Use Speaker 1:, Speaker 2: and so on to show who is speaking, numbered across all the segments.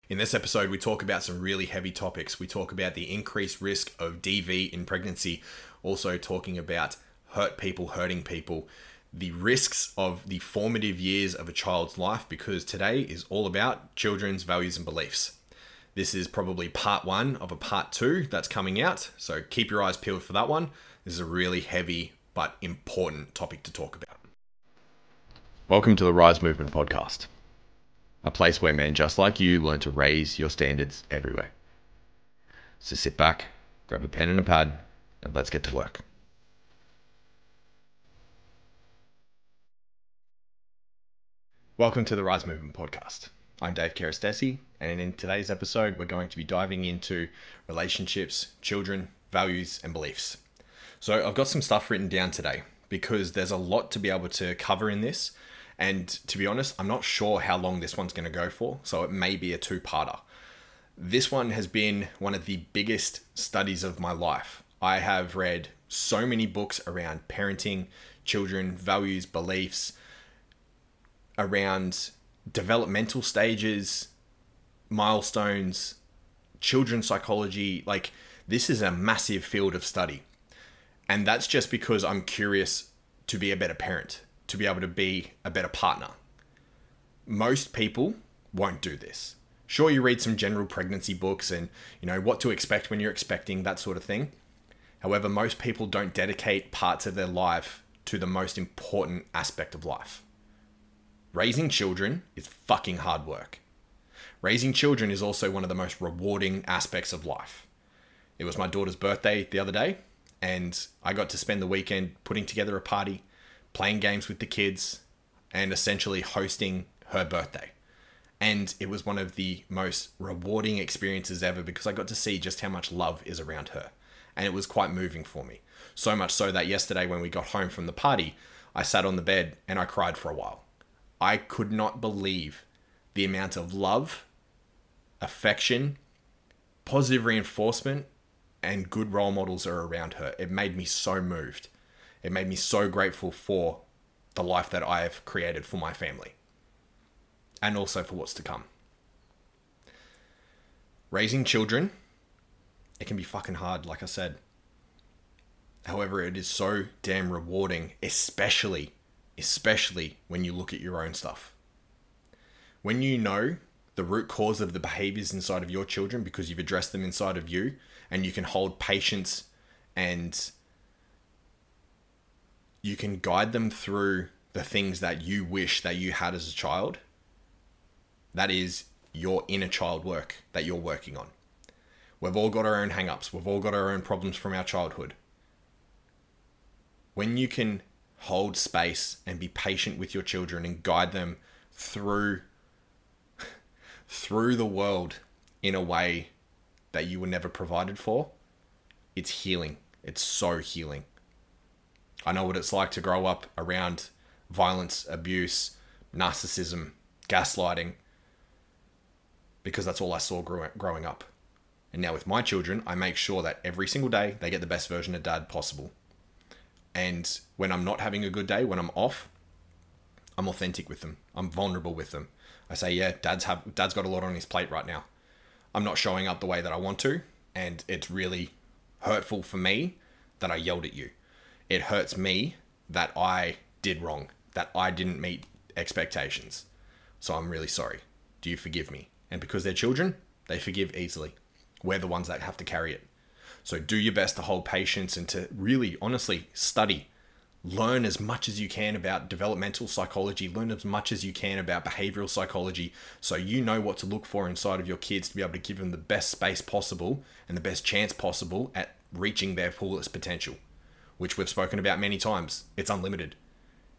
Speaker 1: In this episode, we talk about some really heavy topics. We talk about the increased risk of DV in pregnancy, also talking about hurt people hurting people, the risks of the formative years of a child's life, because today is all about children's values and beliefs. This is probably part one of a part two that's coming out, so keep your eyes peeled for that one. This is a really heavy but important topic to talk about.
Speaker 2: Welcome to the R.Y.S.E Movement podcast, a place where men just like you learn to raise your standards everywhere. So sit back, grab a pen and a pad, and let's get to work.
Speaker 1: Welcome to the R.Y.S.E Movement podcast. I'm Dave R.Y.S.E, and in today's episode, we're going to be diving into relationships, children, values, and beliefs. So I've got some stuff written down today because there's a lot to be able to cover in this. And to be honest, I'm not sure how long this one's going to go for, so it may be a two-parter. This one has been one of the biggest studies of my life. I have read so many books around parenting, children, values, beliefs, around developmental stages, milestones, children's psychology. Like, this is a massive field of study. And that's just because I'm curious to be a better parent, to be able to be a better partner. Most people won't do this. Sure, you read some general pregnancy books and, what to expect when you're expecting, that sort of thing. However, most people don't dedicate parts of their life to the most important aspect of life. Raising children is fucking hard work. Raising children is also one of the most rewarding aspects of life. It was my daughter's birthday the other day, and I got to spend the weekend putting together a party, playing games with the kids, and essentially hosting her birthday. And it was one of the most rewarding experiences ever because I got to see just how much love is around her. And it was quite moving for me. So much so that yesterday when we got home from the party, I sat on the bed and I cried for a while. I could not believe the amount of love, affection, positive reinforcement, and good role models are around her. It made me so moved. It made me so grateful for the life that I have created for my family. And also for what's to come. Raising children, it can be fucking hard, like I said. However, it is so damn rewarding, especially when you look at your own stuff. When you know the root cause of the behaviors inside of your children because you've addressed them inside of you, and you can hold patience and you can guide them through the things that you wish that you had as a child. That is your inner child work that you're working on. We've all got our own hang-ups. We've all got our own problems from our childhood. When you can hold space and be patient with your children and guide them through the world in a way that you were never provided for, it's healing. It's so healing. I know what it's like to grow up around violence, abuse, narcissism, gaslighting, because that's all I saw growing up. And now with my children, I make sure that every single day they get the best version of dad possible. And when I'm not having a good day, when I'm off, I'm authentic with them. I'm vulnerable with them. I say, yeah, dad's got a lot on his plate right now. I'm not showing up the way that I want to, and it's really hurtful for me that I yelled at you. It hurts me that I did wrong, that I didn't meet expectations. So I'm really sorry. Do you forgive me? And because they're children, they forgive easily. We're the ones that have to carry it. So do your best to hold patience and to really, honestly, study. Learn as much as you can about developmental psychology. Learn as much as you can about behavioral psychology so you know what to look for inside of your kids to be able to give them the best space possible and the best chance possible at reaching their fullest potential, which we've spoken about many times. It's unlimited.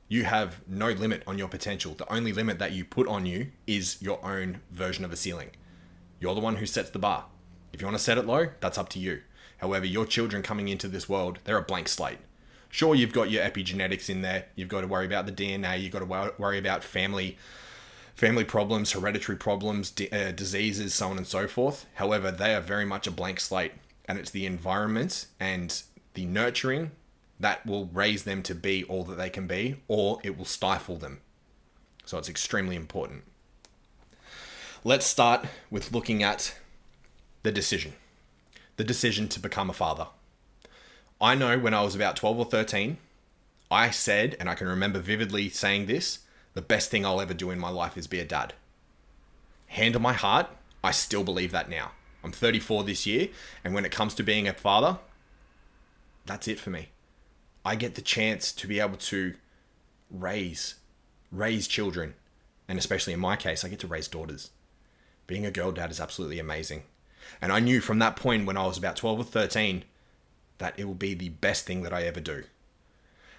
Speaker 1: You have no limit on your potential. The only limit that you put on you is your own version of a ceiling. You're the one who sets the bar. If you want to set it low, that's up to you. However, your children coming into this world, they're a blank slate. Sure, you've got your epigenetics in there. You've got to worry about the DNA. You've got to worry about family problems, hereditary problems, diseases, so on and so forth. However, they are very much a blank slate. And it's the environment and the nurturing that will raise them to be all that they can be, or it will stifle them. So it's extremely important. Let's start with looking at the decision to become a father. I know when I was about 12 or 13, I said, and I can remember vividly saying this, the best thing I'll ever do in my life is be a dad. Hand on my heart, I still believe that now. I'm 34 this year, and when it comes to being a father, that's it for me. I get the chance to be able to raise children, and especially in my case, I get to raise daughters. Being a girl dad is absolutely amazing. And I knew from that point when I was about 12 or 13 that it will be the best thing that I ever do.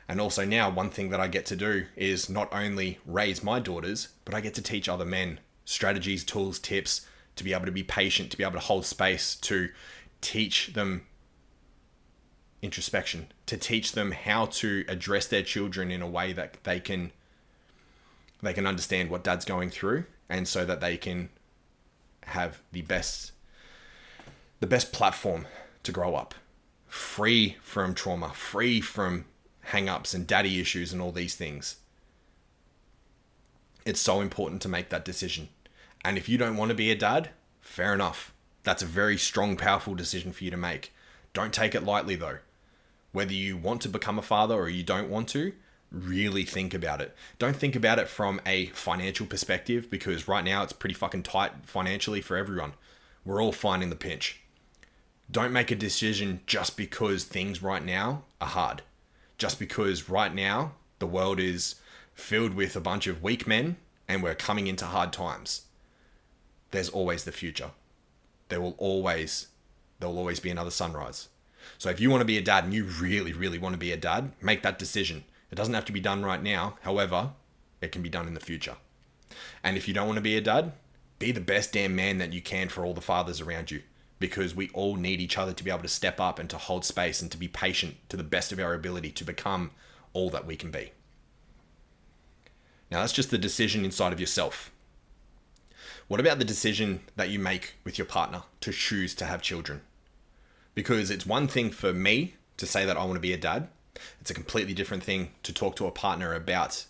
Speaker 1: And also now, one thing that I get to do is not only raise my daughters, but I get to teach other men strategies, tools, tips, to be able to be patient, to be able to hold space, to teach them introspection, to teach them how to address their children in a way that they can understand what dad's going through, and so that they can have the best platform to grow up, free from trauma, free from hang-ups and daddy issues and all these things. It's so important to make that decision. And if you don't want to be a dad, fair enough. That's a very strong, powerful decision for you to make. Don't take it lightly though. Whether you want to become a father or you don't want to, really think about it. Don't think about it from a financial perspective, because right now it's pretty fucking tight financially for everyone. We're all finding the pinch. Don't make a decision just because things right now are hard. Just because right now the world is filled with a bunch of weak men and we're coming into hard times. There's always the future. There will always be another sunrise. So if you want to be a dad and you really, really want to be a dad, make that decision. It doesn't have to be done right now. However, it can be done in the future. And if you don't want to be a dad, be the best damn man that you can for all the fathers around you, because we all need each other to be able to step up and to hold space and to be patient to the best of our ability to become all that we can be. Now, that's just the decision inside of yourself. What about the decision that you make with your partner to choose to have children? Because it's one thing for me to say that I want to be a dad. It's a completely different thing to talk to a partner about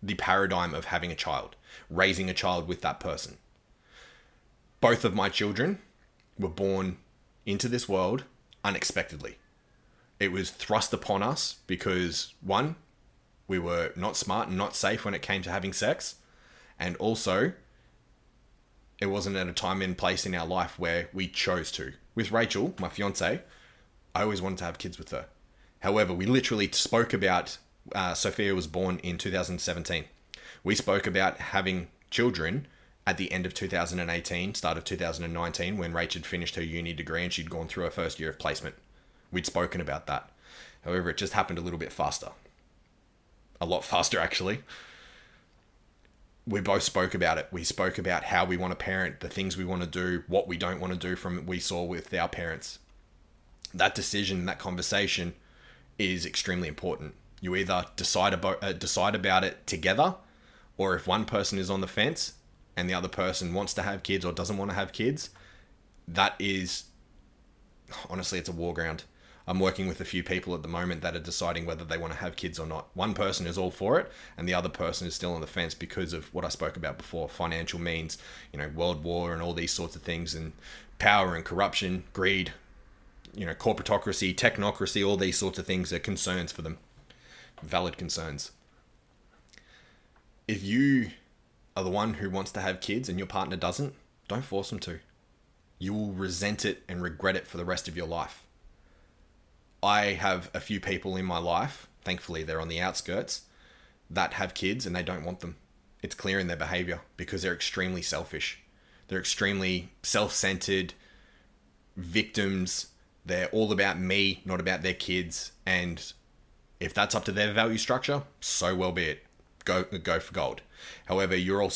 Speaker 1: the paradigm of having a child, raising a child with that person. Both of my children were born into this world unexpectedly. It was thrust upon us because, one, we were not smart and not safe when it came to having sex. And also, it wasn't at a time and place in our life where we chose to. With Rachel, my fiance, I always wanted to have kids with her. However, we literally spoke about, Sophia was born in 2017. We spoke about having children at the end of 2018, start of 2019, when Rachel had finished her uni degree and she'd gone through her first year of placement. We'd spoken about that. However, it just happened a little bit faster. A lot faster, actually. We both spoke about it. We spoke about how we want to parent, the things we want to do, what we don't want to do from what we saw with our parents. That decision, that conversation is extremely important. You either decide about it together, or if one person is on the fence and the other person wants to have kids or doesn't want to have kids, that is, honestly, it's a war ground. I'm working with a few people at the moment that are deciding whether they want to have kids or not. One person is all for it, and the other person is still on the fence because of what I spoke about before, financial means, world war and all these sorts of things, and power and corruption, greed, corporatocracy, technocracy, all these sorts of things are concerns for them. Valid concerns. If you are the one who wants to have kids and your partner doesn't, don't force them to. You will resent it and regret it for the rest of your life. I have a few people in my life, thankfully they're on the outskirts, that have kids and they don't want them. It's clear in their behavior because they're extremely selfish. They're extremely self-centered victims. They're all about me, not about their kids. And if that's up to their value structure, so well be it. Go for gold. However, you're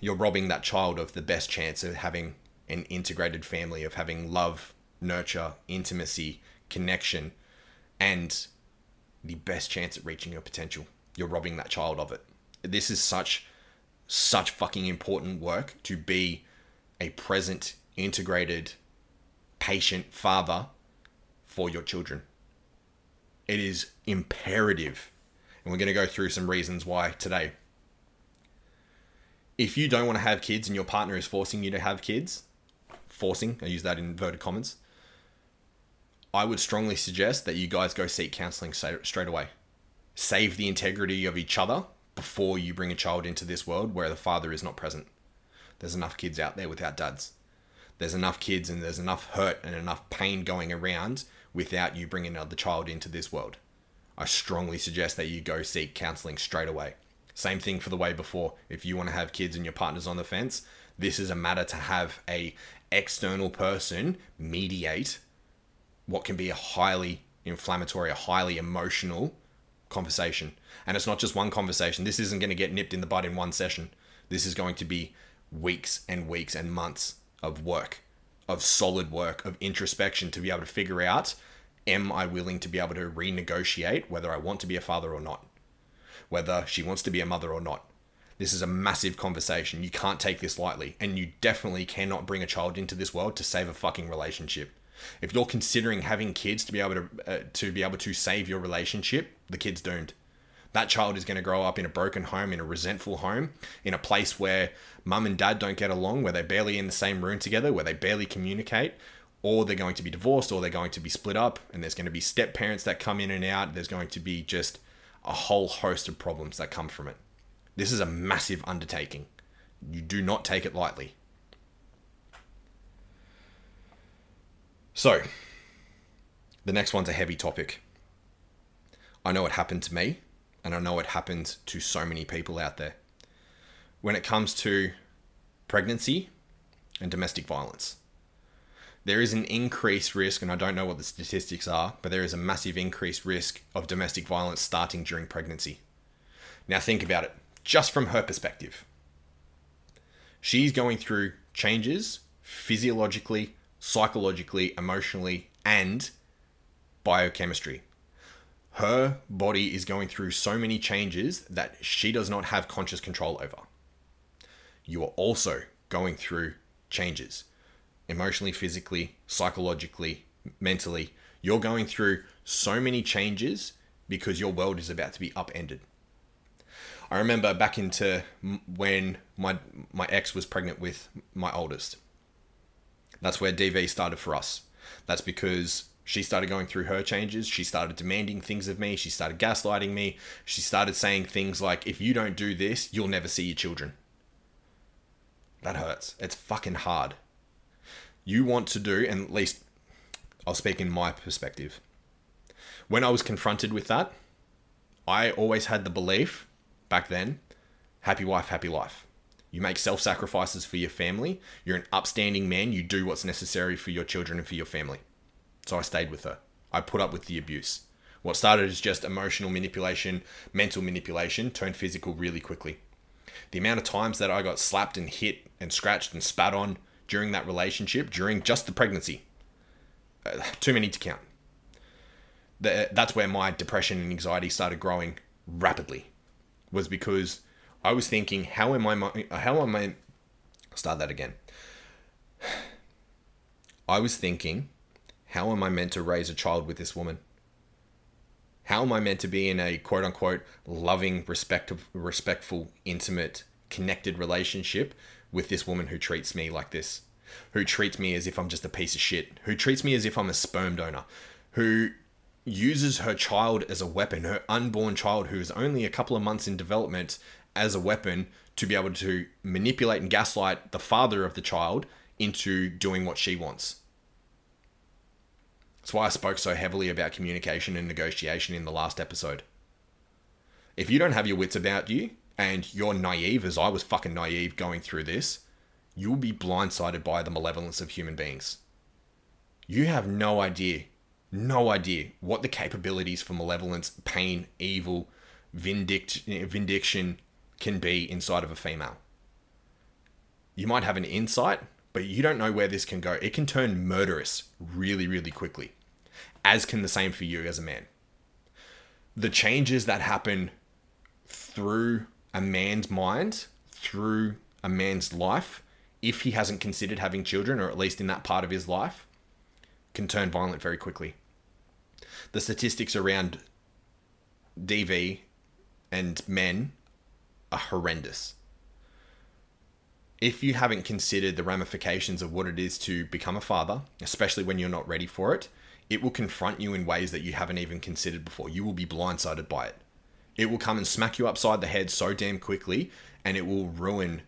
Speaker 1: robbing that child of the best chance of having an integrated family, of having love, nurture, intimacy, connection, and the best chance at reaching your potential. You're robbing that child of it. This is such fucking important work, to be a present, integrated, patient father for your children. It is imperative. And we're going to go through some reasons why today. If you don't want to have kids and your partner is forcing you to have kids, forcing, I use that in inverted commas, I would strongly suggest that you guys go seek counseling straight away. Save the integrity of each other before you bring a child into this world where the father is not present. There's enough kids out there without dads. There's enough kids and there's enough hurt and enough pain going around without you bringing another child into this world. I strongly suggest that you go seek counseling straight away. Same thing for the way before. If you want to have kids and your partner's on the fence, this is a matter to have a external person mediate what can be a highly inflammatory, a highly emotional conversation. And it's not just one conversation. This isn't going to get nipped in the bud in one session. This is going to be weeks and weeks and months of work, of solid work, of introspection to be able to figure out, am I willing to be able to renegotiate whether I want to be a father or not? Whether she wants to be a mother or not. This is a massive conversation. You can't take this lightly. And you definitely cannot bring a child into this world to save a fucking relationship. If you're considering having kids to be able to save your relationship, the kid's doomed. That child is going to grow up in a broken home, in a resentful home, in a place where mum and dad don't get along, where they're barely in the same room together, where they barely communicate, or they're going to be divorced, or they're going to be split up, and there's going to be step parents that come in and out. There's going to be just a whole host of problems that come from it. This is a massive undertaking. You do not take it lightly. So, the next one's a heavy topic. I know it happened to me, and I know it happens to so many people out there. When it comes to pregnancy and domestic violence, there is an increased risk, and I don't know what the statistics are, but there is a massive increased risk of domestic violence starting during pregnancy. Now think about it, just from her perspective. She's going through changes physiologically, psychologically, emotionally, and biochemistry. Her body is going through so many changes that she does not have conscious control over. You are also going through changes emotionally, physically, psychologically, mentally. You're going through so many changes because your world is about to be upended. I remember back into when my ex was pregnant with my oldest. That's where DV started for us. That's because she started going through her changes. She started demanding things of me. She started gaslighting me. She started saying things like, if you don't do this, you'll never see your children. That hurts. It's fucking hard. You want to do, and at least I'll speak in my perspective. When I was confronted with that, I always had the belief back then, happy wife, happy life. You make self-sacrifices for your family. You're an upstanding man. You do what's necessary for your children and for your family. So I stayed with her. I put up with the abuse. What started as just emotional manipulation, mental manipulation, turned physical really quickly. The amount of times that I got slapped and hit and scratched and spat on during that relationship, during just the pregnancy, too many to count. That's where my depression and anxiety started growing rapidly, was because I was thinking, start that again. I was thinking, how am I meant to raise a child with this woman? How am I meant to be in a quote unquote loving, respectful, intimate, connected relationship with this woman who treats me like this? Who treats me as if I'm just a piece of shit? Who treats me as if I'm a sperm donor? Who uses her child as a weapon, her unborn child who is only a couple of months in development, as a weapon to be able to manipulate and gaslight the father of the child into doing what she wants. That's why I spoke so heavily about communication and negotiation in the last episode. If you don't have your wits about you and you're naive, as I was fucking naive going through this, you'll be blindsided by the malevolence of human beings. You have no idea what the capabilities for malevolence, pain, evil, vindication can be inside of a female. You might have an insight, but you don't know where this can go. It can turn murderous really, really quickly, as can the same for you as a man. The changes that happen through a man's mind, through a man's life, if he hasn't considered having children, or at least in that part of his life, can turn violent very quickly. The statistics around DV and men are horrendous. if you haven't considered the ramifications of what it is to become a father, especially when you're not ready for it, it will confront you in ways that you haven't even considered before. You will be blindsided by it. It will come and smack you upside the head so damn quickly, and it'll ruin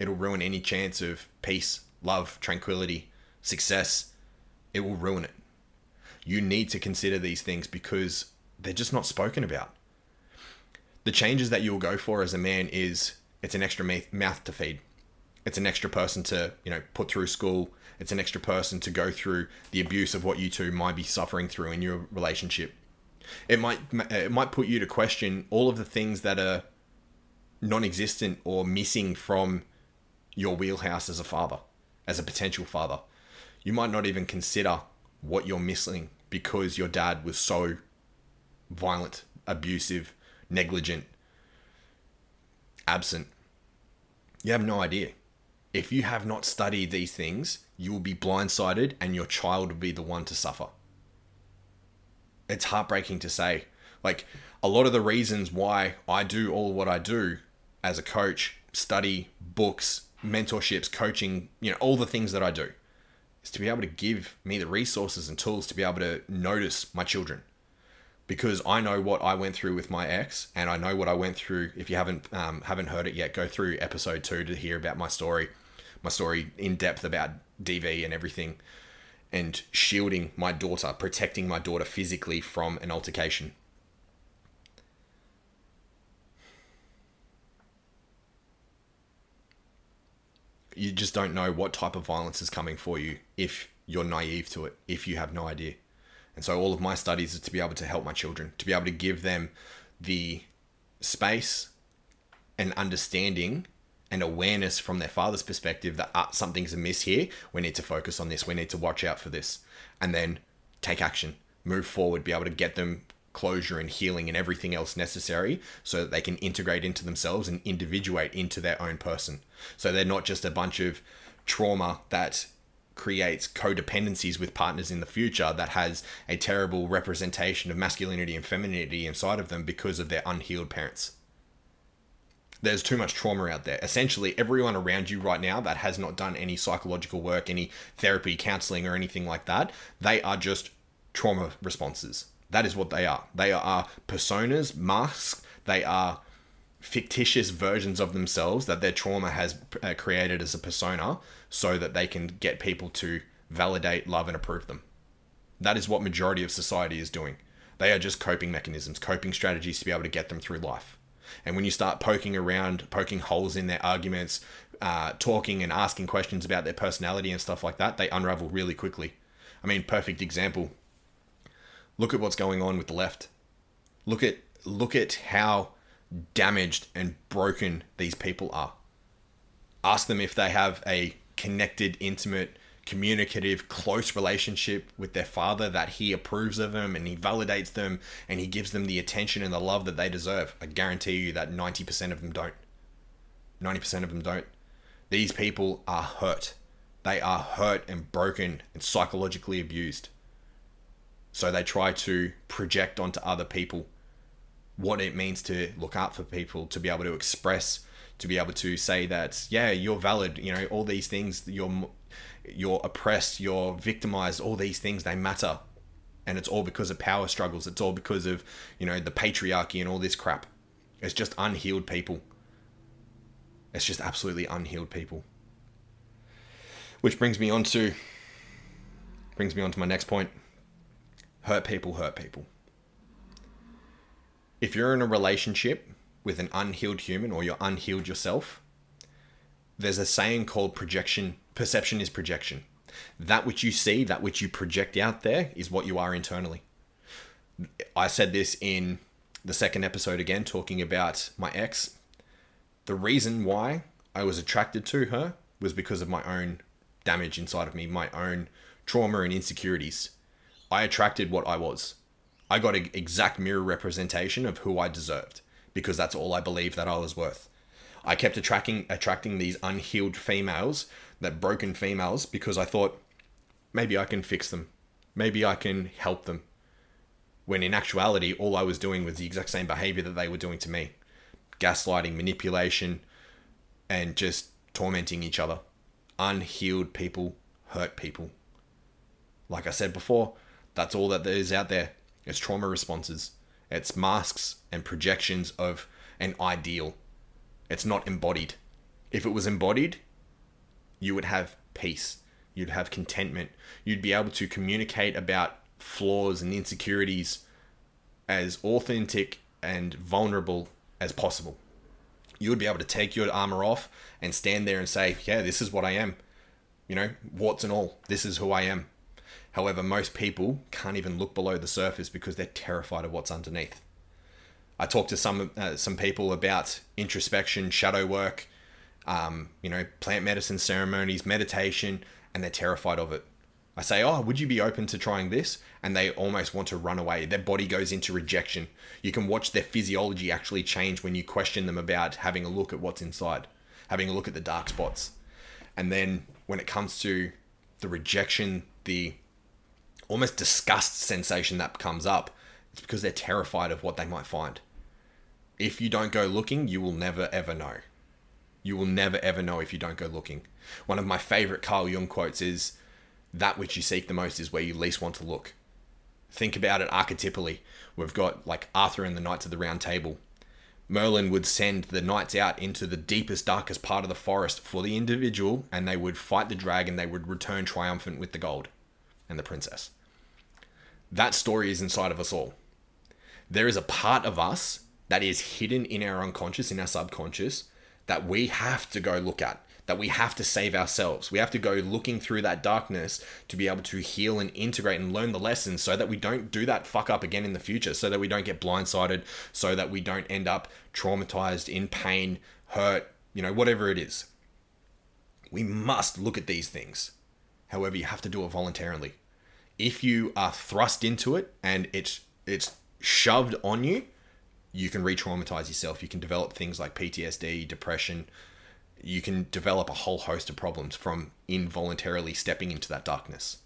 Speaker 1: any chance of peace, love, tranquility, success. It will ruin it. You need to consider these things because they're just not spoken about. The changes that you'll go for as a man it's an extra mouth to feed. It's an extra person to, put through school. It's an extra person to go through the abuse of what you two might be suffering through in your relationship. It might put you to question all of the things that are non-existent or missing from your wheelhouse as a father, as a potential father. You might not even consider what you're missing because your dad was so violent, abusive, negligent, absent. You have no idea. If you have not studied these things, you will be blindsided and your child will be the one to suffer. It's heartbreaking to say. Like, a lot of the reasons why I do all what I do as a coach, study, books, mentorships, coaching, all the things that I do, is to be able to give me the resources and tools to be able to notice my children. Because I know what I went through with my ex, and I know what I went through. If you haven't heard it yet, go through episode 2 to hear about my story in depth about DV and everything, and shielding my daughter, protecting my daughter physically from an altercation. You just don't know what type of violence is coming for you if you're naive to it, if you have no idea. And so all of my studies is to be able to help my children, to be able to give them the space and understanding and awareness from their father's perspective that something's amiss here. We need to focus on this. We need to watch out for this. And then take action, move forward, be able to get them closure and healing and everything else necessary so that they can integrate into themselves and individuate into their own person. So they're not just a bunch of trauma that creates codependencies with partners in the future that has a terrible representation of masculinity and femininity inside of them because of their unhealed parents. There's too much trauma out there. Essentially, everyone around you right now that has not done any psychological work, any therapy, counseling, or anything like that, they are just trauma responses. That is what they are. They are personas, masks. They are fictitious versions of themselves that their trauma has created as a persona so that they can get people to validate, love, and approve them. That is what majority of society is doing. They are just coping mechanisms, coping strategies to be able to get them through life. And when you start poking around, poking holes in their arguments, talking and asking questions about their personality and stuff like that, they unravel really quickly. I mean, perfect example. Look at what's going on with the left. Look at how damaged and broken these people are. Ask them if they have a connected, intimate, communicative, close relationship with their father, that he approves of them and he validates them and he gives them the attention and the love that they deserve. I guarantee you that 90% of them don't. 90% of them don't. These people are hurt. They are hurt and broken and psychologically abused. So they try to project onto other people what it means to look out for people, to be able to express, to be able to say that, yeah, you're valid, all these things, you're oppressed, you're victimized, all these things, they matter. And it's all because of power struggles. It's all because of, the patriarchy and all this crap. It's just unhealed people. It's just absolutely unhealed people. Which brings me on to my next point. Hurt people hurt people. If you're in a relationship with an unhealed human or you're unhealed yourself, there's a saying called perception is projection. That which you see, that which you project out there is what you are internally. I said this in the second episode again, talking about my ex. The reason why I was attracted to her was because of my own damage inside of me, my own trauma and insecurities. I attracted what I was. I got an exact mirror representation of who I deserved because that's all I believed that I was worth. I kept attracting these unhealed females, that broken females, because I thought maybe I can fix them. Maybe I can help them. When in actuality, all I was doing was the exact same behavior that they were doing to me. Gaslighting, manipulation, and just tormenting each other. Unhealed people hurt people. Like I said before, that's all that there is out there. It's trauma responses. It's masks and projections of an ideal. It's not embodied. If it was embodied, you would have peace. You'd have contentment. You'd be able to communicate about flaws and insecurities as authentic and vulnerable as possible. You would be able to take your armor off and stand there and say, yeah, this is what I am. Warts and all, this is who I am. However, most people can't even look below the surface because they're terrified of what's underneath. I talked to some people about introspection, shadow work, plant medicine ceremonies, meditation, and they're terrified of it. I say, oh, would you be open to trying this? And they almost want to run away. Their body goes into rejection. You can watch their physiology actually change when you question them about having a look at what's inside, having a look at the dark spots. And then when it comes to the rejection, the almost disgust sensation that comes up, it's because they're terrified of what they might find. If you don't go looking, you will never, ever know. You will never, ever know if you don't go looking. One of my favorite Carl Jung quotes is, that which you seek the most is where you least want to look. Think about it archetypally. We've got like Arthur and the Knights of the Round Table. Merlin would send the knights out into the deepest, darkest part of the forest for the individual, and they would fight the dragon. They would return triumphant with the gold and the princess. That story is inside of us all. There is a part of us that is hidden in our unconscious, in our subconscious, that we have to go look at, that we have to save ourselves. We have to go looking through that darkness to be able to heal and integrate and learn the lessons so that we don't do that fuck up again in the future, so that we don't get blindsided, so that we don't end up traumatized, in pain, hurt, whatever it is. We must look at these things. However, you have to do it voluntarily. If you are thrust into it and it's shoved on you, you can re-traumatize yourself. You can develop things like PTSD, depression. You can develop a whole host of problems from involuntarily stepping into that darkness.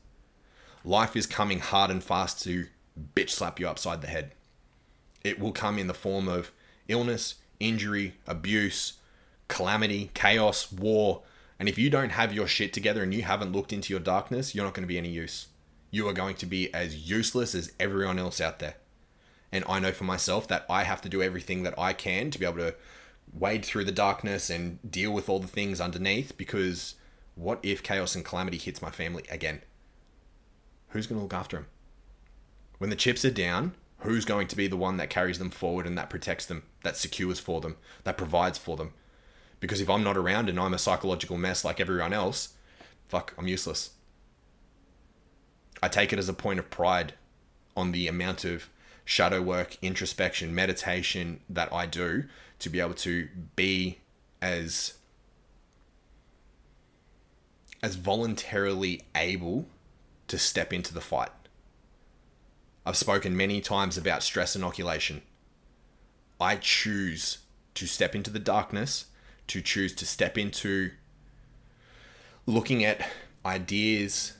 Speaker 1: Life is coming hard and fast to bitch slap you upside the head. It will come in the form of illness, injury, abuse, calamity, chaos, war. And if you don't have your shit together and you haven't looked into your darkness, you're not going to be any use. You are going to be as useless as everyone else out there. And I know for myself that I have to do everything that I can to be able to wade through the darkness and deal with all the things underneath, because what if chaos and calamity hits my family again? Who's going to look after them? When the chips are down, who's going to be the one that carries them forward and that protects them, that secures for them, that provides for them? Because if I'm not around and I'm a psychological mess like everyone else, fuck, I'm useless. I take it as a point of pride on the amount of shadow work, introspection, meditation that I do to be able to be as voluntarily able to step into the fight. I've spoken many times about stress inoculation. I choose to step into the darkness, to choose to step into looking at ideas,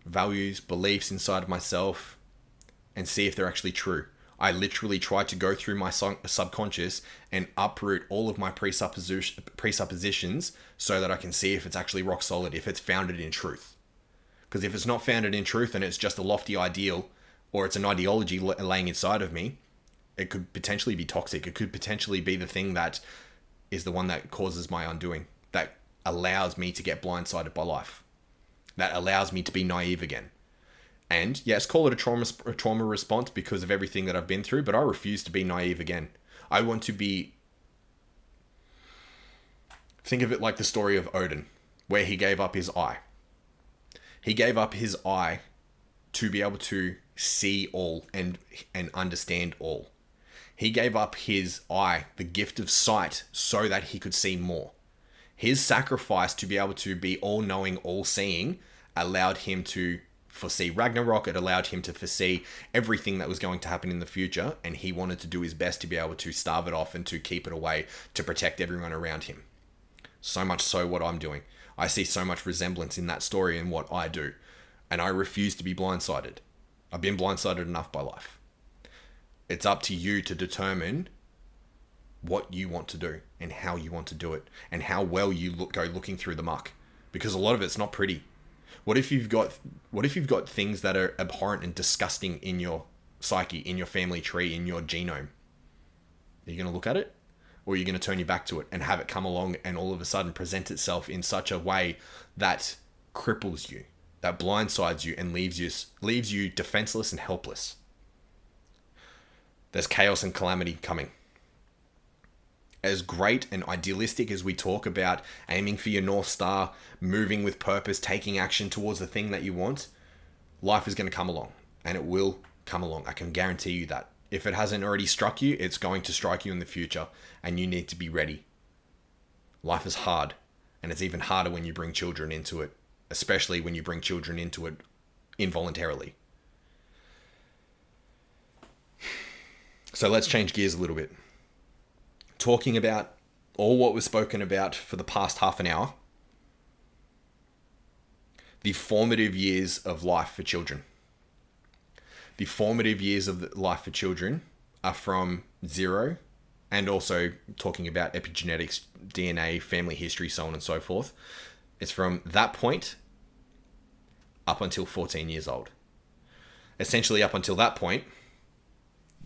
Speaker 1: values, beliefs inside of myself and see if they're actually true. I literally try to go through my subconscious and uproot all of my presuppositions so that I can see if it's actually rock solid, if it's founded in truth. Because if it's not founded in truth and it's just a lofty ideal, or it's an ideology laying inside of me, it could potentially be toxic. It could potentially be the thing that is the one that causes my undoing, that allows me to get blindsided by life, that allows me to be naive again. And yes, call it a trauma response because of everything that I've been through, but I refuse to be naive again. I want to be... Think of it like the story of Odin, where he gave up his eye. He gave up his eye to be able to see all and understand all. He gave up his eye, the gift of sight, so that he could see more. His sacrifice to be able to be all-knowing, all-seeing allowed him to foresee Ragnarok. It allowed him to foresee everything that was going to happen in the future, and he wanted to do his best to be able to starve it off and to keep it away to protect everyone around him. So much so what I'm doing. I see so much resemblance in that story and what I do, and I refuse to be blindsided. I've been blindsided enough by life. It's up to you to determine what you want to do and how you want to do it and how well you go looking through the muck, because a lot of it's not pretty. What if you've got things that are abhorrent and disgusting in your psyche, in your family tree, in your genome? Are you going to look at it, or are you going to turn your back to it and have it come along and all of a sudden present itself in such a way that cripples you, that blindsides you, and leaves you defenseless and helpless? There's chaos and calamity coming. As great and idealistic as we talk about aiming for your North Star, moving with purpose, taking action towards the thing that you want, life is going to come along, and it will come along. I can guarantee you that. If it hasn't already struck you, it's going to strike you in the future, and you need to be ready. Life is hard, and it's even harder when you bring children into it, especially when you bring children into it involuntarily. So let's change gears a little bit. Talking about all what was spoken about for the past half an hour, the formative years of life for children. The formative years of life for children are from 0, and also talking about epigenetics, DNA, family history, so on and so forth. It's from that point up until 14 years old. Essentially, up until that point,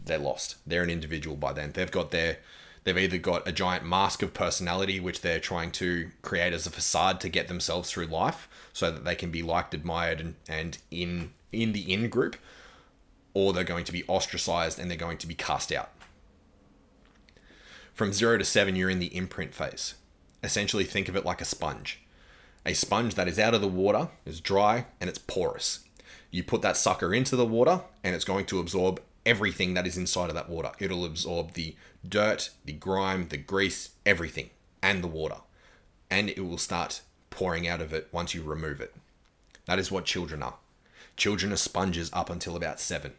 Speaker 1: they're lost. They're an individual by then. They've either got a giant mask of personality, which they're trying to create as a facade to get themselves through life so that they can be liked, admired, and in the in group, or they're going to be ostracized and they're going to be cast out. From 0 to 7, you're in the imprint phase. Essentially, think of it like a sponge. A sponge that is out of the water, is dry, and it's porous. You put that sucker into the water, and it's going to absorb everything that is inside of that water. It'll absorb the dirt, the grime, the grease, everything, and the water. And it will start pouring out of it once you remove it. That is what children are. Children are sponges up until about 7.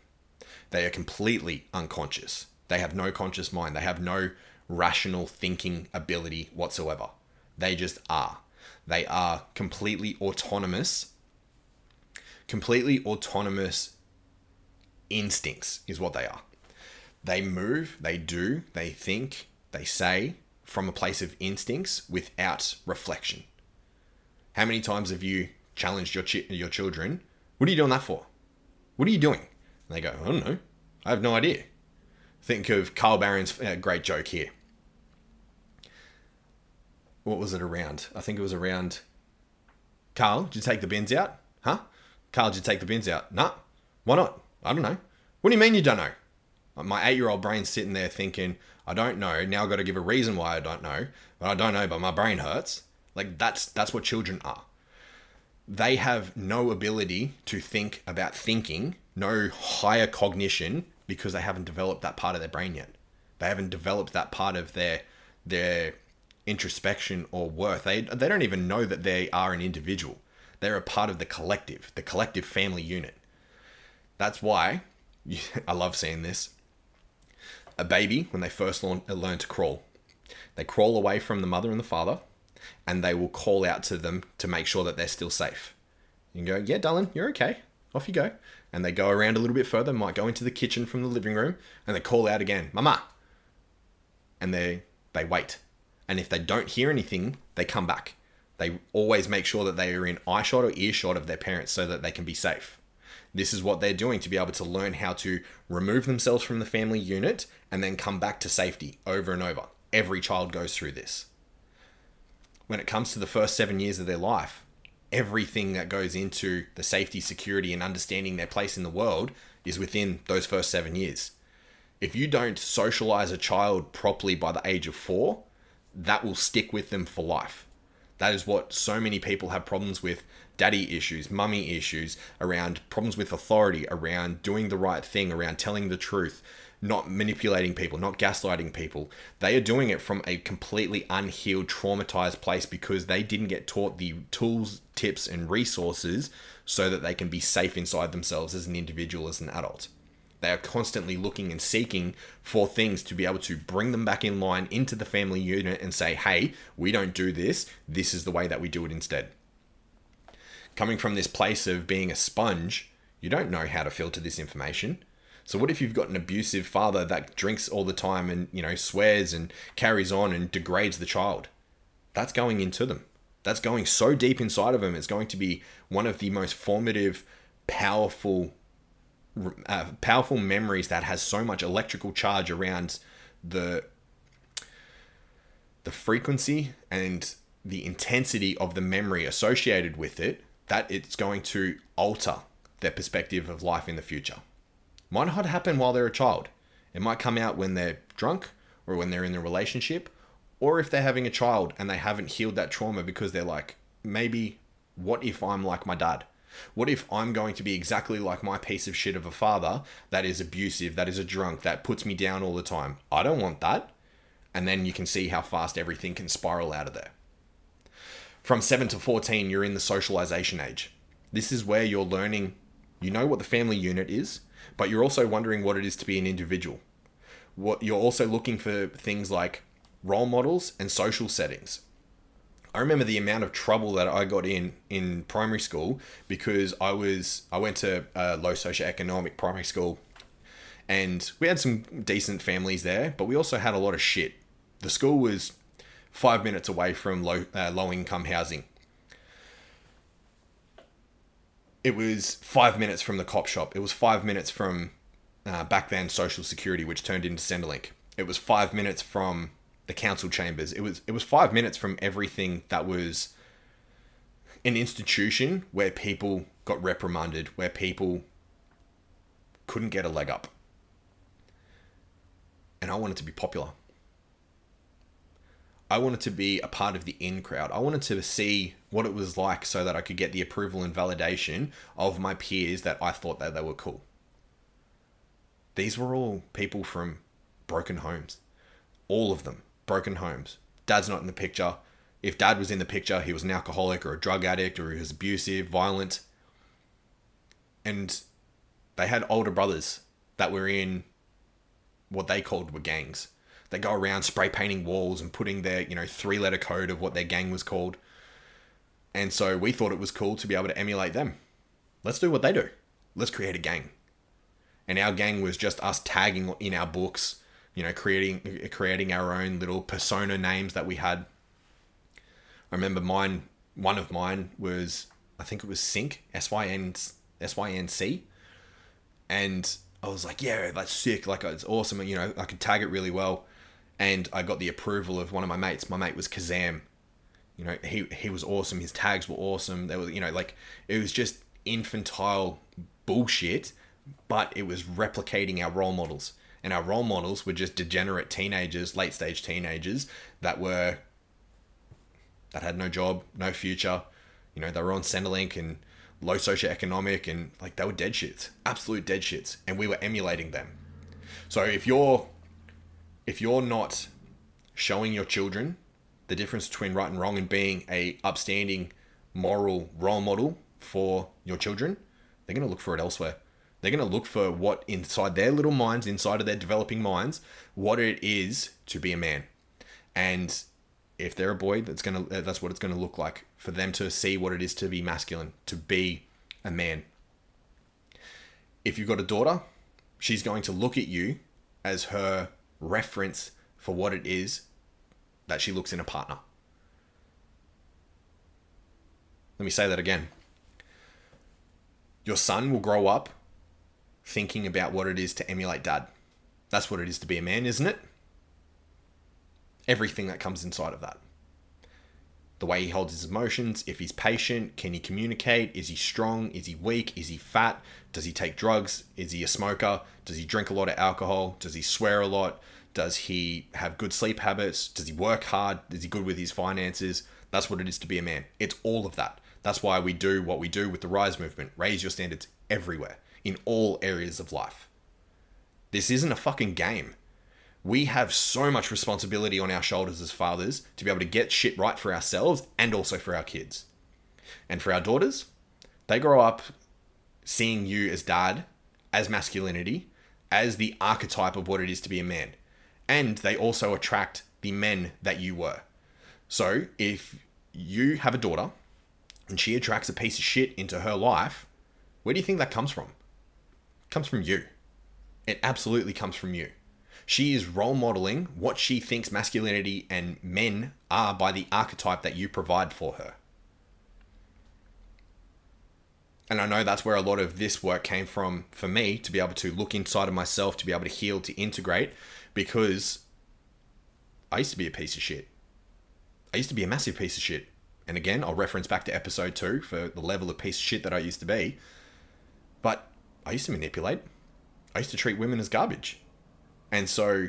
Speaker 1: They are completely unconscious. They have no conscious mind. They have no rational thinking ability whatsoever. They just are. They are completely autonomous. Completely autonomous instincts is what they are. They move, they do, they think, they say from a place of instincts without reflection. How many times have you challenged your children? What are you doing that for? What are you doing? And they go, I don't know. I have no idea. Think of Carl Barron's great joke here. What was it around? I think it was around, Carl, did you take the bins out? Huh? Carl, did you take the bins out? Nah. Why not? I don't know. What do you mean you don't know? My 8-year-old brain's sitting there thinking, I don't know. Now I've got to give a reason why I don't know. But I don't know, but my brain hurts. Like that's what children are. They have no ability to think about thinking, no higher cognition, because they haven't developed that part of their brain yet. They haven't developed that part of their introspection or worth. They don't even know that they are an individual. They're a part of the collective family unit. That's why, I love seeing this. A baby, when they first learn to crawl, they crawl away from the mother and the father, and they will call out to them to make sure that they're still safe. You can go, yeah, darling, you're okay. Off you go. And they go around a little bit further, might go into the kitchen from the living room, and they call out again, Mama. And they wait. And if they don't hear anything, they come back. They always make sure that they are in eye shot or ear shot of their parents so that they can be safe. This is what they're doing to be able to learn how to remove themselves from the family unit and then come back to safety over and over. Every child goes through this. When it comes to the first 7 years of their life, everything that goes into the safety, security, and understanding their place in the world is within those first 7 years. If you don't socialize a child properly by the age of 4, that will stick with them for life. That is what so many people have problems with. Daddy issues, mummy issues, around problems with authority, around doing the right thing, around telling the truth, not manipulating people, not gaslighting people. They are doing it from a completely unhealed, traumatized place because they didn't get taught the tools, tips, and resources so that they can be safe inside themselves as an individual, as an adult. They are constantly looking and seeking for things to be able to bring them back in line into the family unit and say, hey, we don't do this. This is the way that we do it instead. Coming from this place of being a sponge, you don't know how to filter this information. So what if you've got an abusive father that drinks all the time and, swears and carries on and degrades the child? That's going into them. That's going so deep inside of them. It's going to be one of the most formative, powerful memories that has so much electrical charge around the frequency and the intensity of the memory associated with it, that it's going to alter their perspective of life in the future. Might not happen while they're a child. It might come out when they're drunk or when they're in a relationship, or if they're having a child and they haven't healed that trauma because they're like, maybe, what if I'm like my dad? What if I'm going to be exactly like my piece of shit of a father that is abusive, that is a drunk, that puts me down all the time? I don't want that. And then you can see how fast everything can spiral out of there. From 7 to 14, you're in the socialization age. This is where you're learning, you know what the family unit is, but you're also wondering what it is to be an individual. What you're also looking for things like role models and social settings. I remember the amount of trouble that I got in primary school because I went to a low socioeconomic primary school, and we had some decent families there, but we also had a lot of shit. The school was 5 minutes away from low income housing. It was 5 minutes from the cop shop. It was 5 minutes from back then Social Security, which turned into Centrelink. It was 5 minutes from the council chambers. It was 5 minutes from everything that was an institution where people got reprimanded, where people couldn't get a leg up. And I wanted to be popular. I wanted to be a part of the in crowd. I wanted to see what it was like so that I could get the approval and validation of my peers that I thought that they were cool. These were all people from broken homes. All of them. Broken homes. Dad's not in the picture. If dad was in the picture, he was an alcoholic or a drug addict, or he was abusive, violent. And they had older brothers that were in what they called were gangs. They go around spray painting walls and putting their, 3-letter code of what their gang was called. And so we thought it was cool to be able to emulate them. Let's do what they do. Let's create a gang. And our gang was just us tagging in our books, creating our own little persona names that we had. I remember one of mine was, I think it was Sync, S-Y-N-C. And I was like, yeah, that's sick. Like, it's awesome. I could tag it really well. And I got the approval of one of my mates. My mate was Kazam. He was awesome. His tags were awesome. They were, it was just infantile bullshit, but it was replicating our role models. And our role models were just degenerate teenagers, late stage teenagers that had no job, no future. They were on Centrelink and low socioeconomic, and they were dead shits, absolute dead shits. And we were emulating them. So if you're not showing your children the difference between right and wrong and being a upstanding moral role model for your children, they're going to look for it elsewhere. They're going to look for what inside their little minds, inside of their developing minds, what it is to be a man. And if they're a boy, that's what it's going to look like for them to see what it is to be masculine, to be a man. If you've got a daughter, she's going to look at you as her reference for what it is that she looks in a partner. Let me say that again. Your son will grow up thinking about what it is to emulate dad. That's what it is to be a man, isn't it? Everything that comes inside of that. The way he holds his emotions, if he's patient, can he communicate? Is he strong? Is he weak? Is he fat? Does he take drugs? Is he a smoker? Does he drink a lot of alcohol? Does he swear a lot? Does he have good sleep habits? Does he work hard? Is he good with his finances? That's what it is to be a man. It's all of that. That's why we do what we do with the R.Y.S.E movement. Raise your standards everywhere, in all areas of life. This isn't a fucking game. We have so much responsibility on our shoulders as fathers to be able to get shit right for ourselves and also for our kids. And for our daughters, they grow up seeing you as dad, as masculinity, as the archetype of what it is to be a man. And they also attract the men that you were. So if you have a daughter and she attracts a piece of shit into her life, where do you think that comes from? It comes from you. It absolutely comes from you. She is role modeling what she thinks masculinity and men are by the archetype that you provide for her. And I know that's where a lot of this work came from for me, to be able to look inside of myself, to be able to heal, to integrate, because I used to be a piece of shit. I used to be a massive piece of shit. And again, I'll reference back to episode 2 for the level of piece of shit that I used to be. But I used to manipulate. I used to treat women as garbage. And so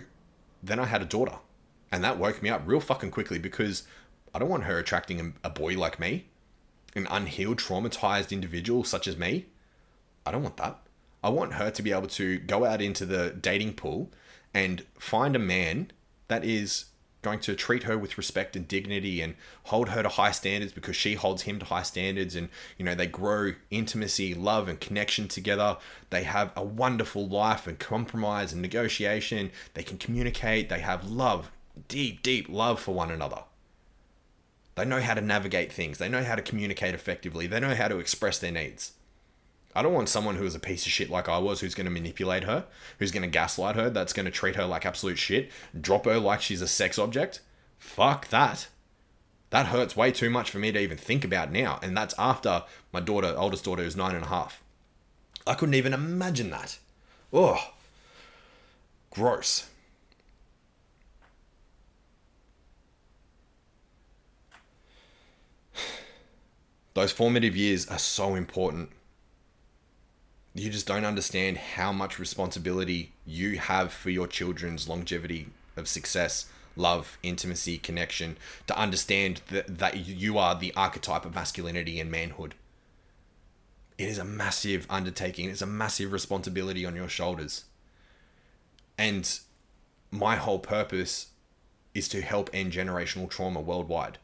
Speaker 1: then I had a daughter. And that woke me up real fucking quickly, because I don't want her attracting a boy like me. An unhealed, traumatized individual such as me. I don't want that. I want her to be able to go out into the dating pool and find a man that is going to treat her with respect and dignity and hold her to high standards because she holds him to high standards. And, you know, they grow intimacy, love and connection together. They have a wonderful life and compromise and negotiation. They can communicate. They have love, deep, deep love for one another. They know how to navigate things. They know how to communicate effectively. They know how to express their needs. I don't want someone who is a piece of shit like I was, who's going to manipulate her, who's going to gaslight her, that's going to treat her like absolute shit, drop her like she's a sex object. Fuck that. That hurts way too much for me to even think about now. And that's after my daughter, oldest daughter, is 9.5. I couldn't even imagine that. Oh, gross. Those formative years are so important. You just don't understand how much responsibility you have for your children's longevity of success, love, intimacy, connection, to understand that you are the archetype of masculinity and manhood. It is a massive undertaking. It's a massive responsibility on your shoulders. And my whole purpose is to help end generational trauma worldwide.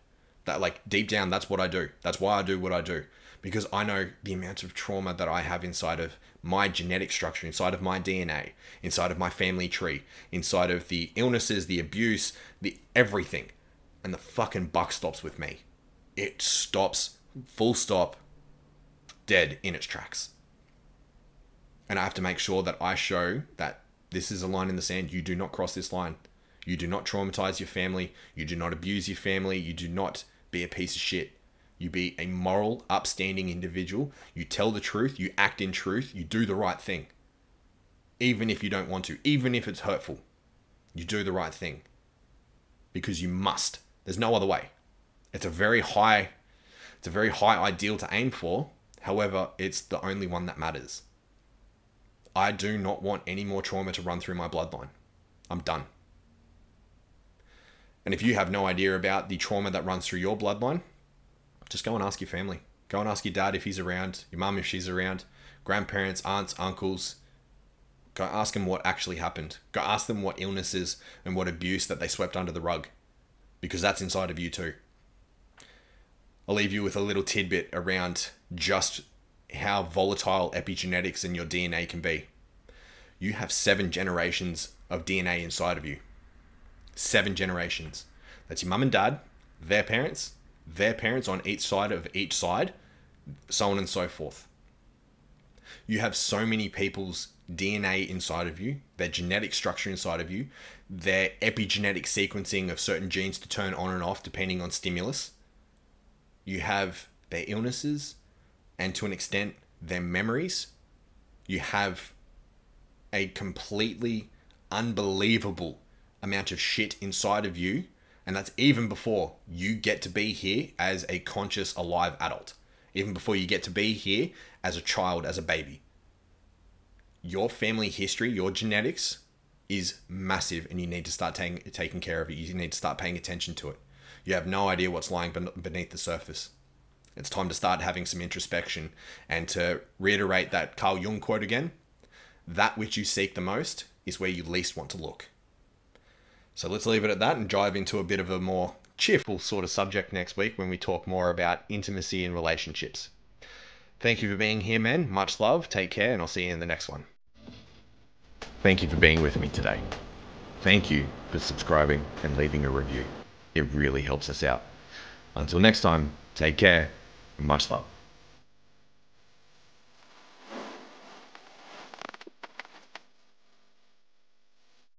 Speaker 1: That, like, deep down, that's what I do. That's why I do what I do. Because I know the amount of trauma that I have inside of my genetic structure, inside of my DNA, inside of my family tree, inside of the illnesses, the abuse, the everything. And the fucking buck stops with me. It stops, full stop, dead in its tracks. And I have to make sure that I show that this is a line in the sand. You do not cross this line. You do not traumatize your family. You do not abuse your family. You do not be a piece of shit. You be a moral, upstanding individual. You tell the truth. You act in truth. You do the right thing. Even if you don't want to. Even if it's hurtful. You do the right thing. Because you must. There's no other way. It's a very high ideal to aim for. However, it's the only one that matters. I do not want any more trauma to run through my bloodline. I'm done. And if you have no idea about the trauma that runs through your bloodline, just go and ask your family. Go and ask your dad if he's around, your mum if she's around, grandparents, aunts, uncles. Go ask them what actually happened. Go ask them what illnesses and what abuse that they swept under the rug. Because that's inside of you too. I'll leave you with a little tidbit around just how volatile epigenetics and your DNA can be. You have 7 generations of DNA inside of you. 7 generations. That's your mum and dad, their parents on each side, so on and so forth. You have so many people's DNA inside of you, their genetic structure inside of you, their epigenetic sequencing of certain genes to turn on and off depending on stimulus. You have their illnesses and, to an extent, their memories. You have a completely unbelievable amount of shit inside of you, and that's even before you get to be here as a conscious, alive adult. Even before you get to be here as a child, as a baby. Your family history, your genetics is massive, and you need to start taking care of it. You need to start paying attention to it. You have no idea what's lying beneath the surface. It's time to start having some introspection, and to reiterate that Carl Jung quote again, that which you seek the most is where you least want to look. So let's leave it at that and dive into a bit of a more cheerful sort of subject next week when we talk more about intimacy and relationships. Thank you for being here, man. Much love. Take care, and I'll see you in the next one.
Speaker 2: Thank you for being with me today. Thank you for subscribing and leaving a review. It really helps us out. Until next time, take care and much love.